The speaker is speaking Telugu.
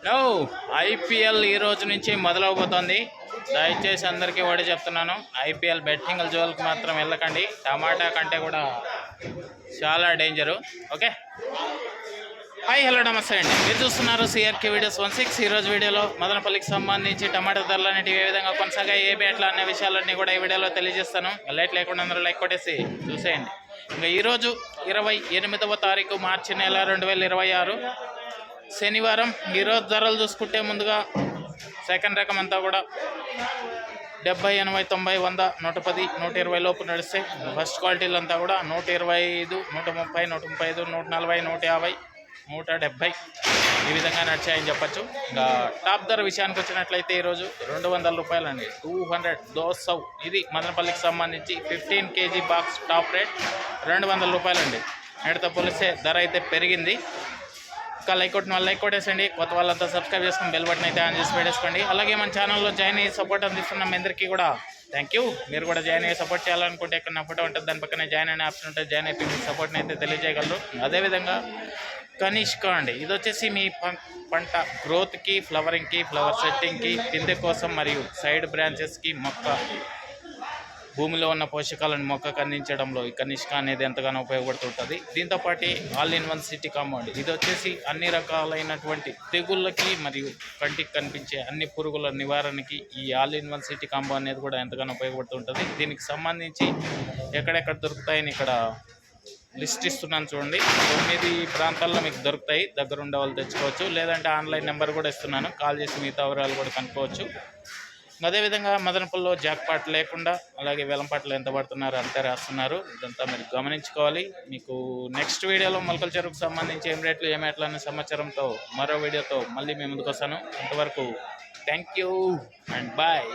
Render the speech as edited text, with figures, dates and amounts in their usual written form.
నో ఐపీఎల్ ఈ రోజు నుంచి మొదలవబోతోంది. దయచేసి అందరికీ ఒకటి చెప్తున్నాను, ఐపీఎల్ బెట్టింగ్ జోలికి మాత్రం వెళ్ళకండి. టమాటా కంటే కూడా చాలా డేంజరు. ఓకే, హాయ్ హలో నమస్తే అండి. మీరు చూస్తున్నారు సిఆర్కే వీడియోస్ 16. ఈరోజు వీడియోలో మదనపల్లికి సంబంధించి టమాటా ధరలు అనేటివి ఏ విధంగా కొనసాగాయి, ఏ బేట్ల అనే విషయాలన్నీ కూడా ఈ వీడియోలో తెలియజేస్తాను. లైట్ లేకుండా అందరూ లైక్ కొట్టేసి చూసేయండి. ఇంకా ఈరోజు 28వ తారీఖు మార్చి నెల 2026 శనివారం. ఈరోజు ధరలు చూసుకుంటే ముందుగా సెకండ్ రకం అంతా కూడా 70, 80, 90, 100, 110, 120 లోపు నడిస్తే. ఫస్ట్ క్వాలిటీలు అంతా కూడా 125, 130, 135, 140, 150, 170 ఈ విధంగా నడిచాయని చెప్పచ్చు. ఇంకా టాప్ ధర విషయానికి వచ్చినట్లయితే ఈరోజు 200 రూపాయలు అండి. 200 200 ఇది మదనపల్లికి సంబంధించి 15 kg బాక్స్ టాప్ రేట్ 200 రూపాయలు అండి. నేటితో పోలిస్తే ధర అయితే పెరిగింది. ఇంకా లైక్ కొట్టేసండి. కొత్త వాళ్ళంతా సబ్స్క్రైబ్ చేసుకుని బెల్ బటన్ అయితే ఆన్ చేసి పెట్టేసుకోండి. అలాగే మన ఛానల్లో జాయిన్ అయ్యి సపోర్ట్ అందిస్తున్న మీ అందరికీ కూడా థ్యాంక్ యూ. మీరు కూడా జాయిన్ అయ్యి సపోర్ట్ చేయాలనుకుంటే ఇక్కడ నా ఫోటో ఉంటుంది, దాని పక్కనే జాయిన్ అనే ఆప్షన్ ఉంటుంది. జాయిన్ అయిపోయి మీ సపోర్ట్ని అయితే తెలియజేయగలరు. అదేవిధంగా కనిష్క అండి, ఇది వచ్చేసి మీ పంట గ్రోత్కి, ఫ్లవరింగ్కి, ఫ్లవర్ సెట్టింగ్కి, పిందె కోసం మరియు సైడ్ బ్రాంచెస్కి, మొక్క భూమిలో ఉన్న పోషకాలను మొక్కకు అందించడంలో ఈ కనిష్క అనేది ఎంతగానో ఉపయోగపడుతుంటుంది. దీంతోపాటు all in one city compound, ఇది వచ్చేసి అన్ని రకాలైనటువంటి తెగుళ్ళకి మరియు కంటికి కనిపించే అన్ని పురుగుల నివారణకి ఈ all in one city compound అనేది కూడా ఎంతగానో ఉపయోగపడుతుంటుంది. దీనికి సంబంధించి ఎక్కడెక్కడ దొరుకుతాయని ఇక్కడ లిస్ట్ ఇస్తున్నాను చూడండి. 9 ప్రాంతాల్లో మీకు దొరుకుతాయి. దగ్గర ఉండే వాళ్ళు తెచ్చుకోవచ్చు, లేదంటే ఆన్లైన్ నెంబర్ కూడా ఇస్తున్నాను, కాల్ చేసి మిగతా వివరాలు కూడా కనుక్కోవచ్చు. అదేవిధంగా మదనపల్లిలో జాక్పాట్ లేకుండా అలాగే వేలంపాట్లు ఎంత పడుతున్నారో అంతే రాస్తున్నారు. ఇదంతా మీరు గమనించుకోవాలి. మీకు నెక్స్ట్ వీడియోలో మొలకల చెరువుకు సంబంధించి ఏం రేట్లు ఏమేట్లు అనే సమాచారంతో మరో వీడియోతో మళ్ళీ మీ ముందుకు వస్తాను. అంతవరకు థ్యాంక్ యూ అండ్ బాయ్.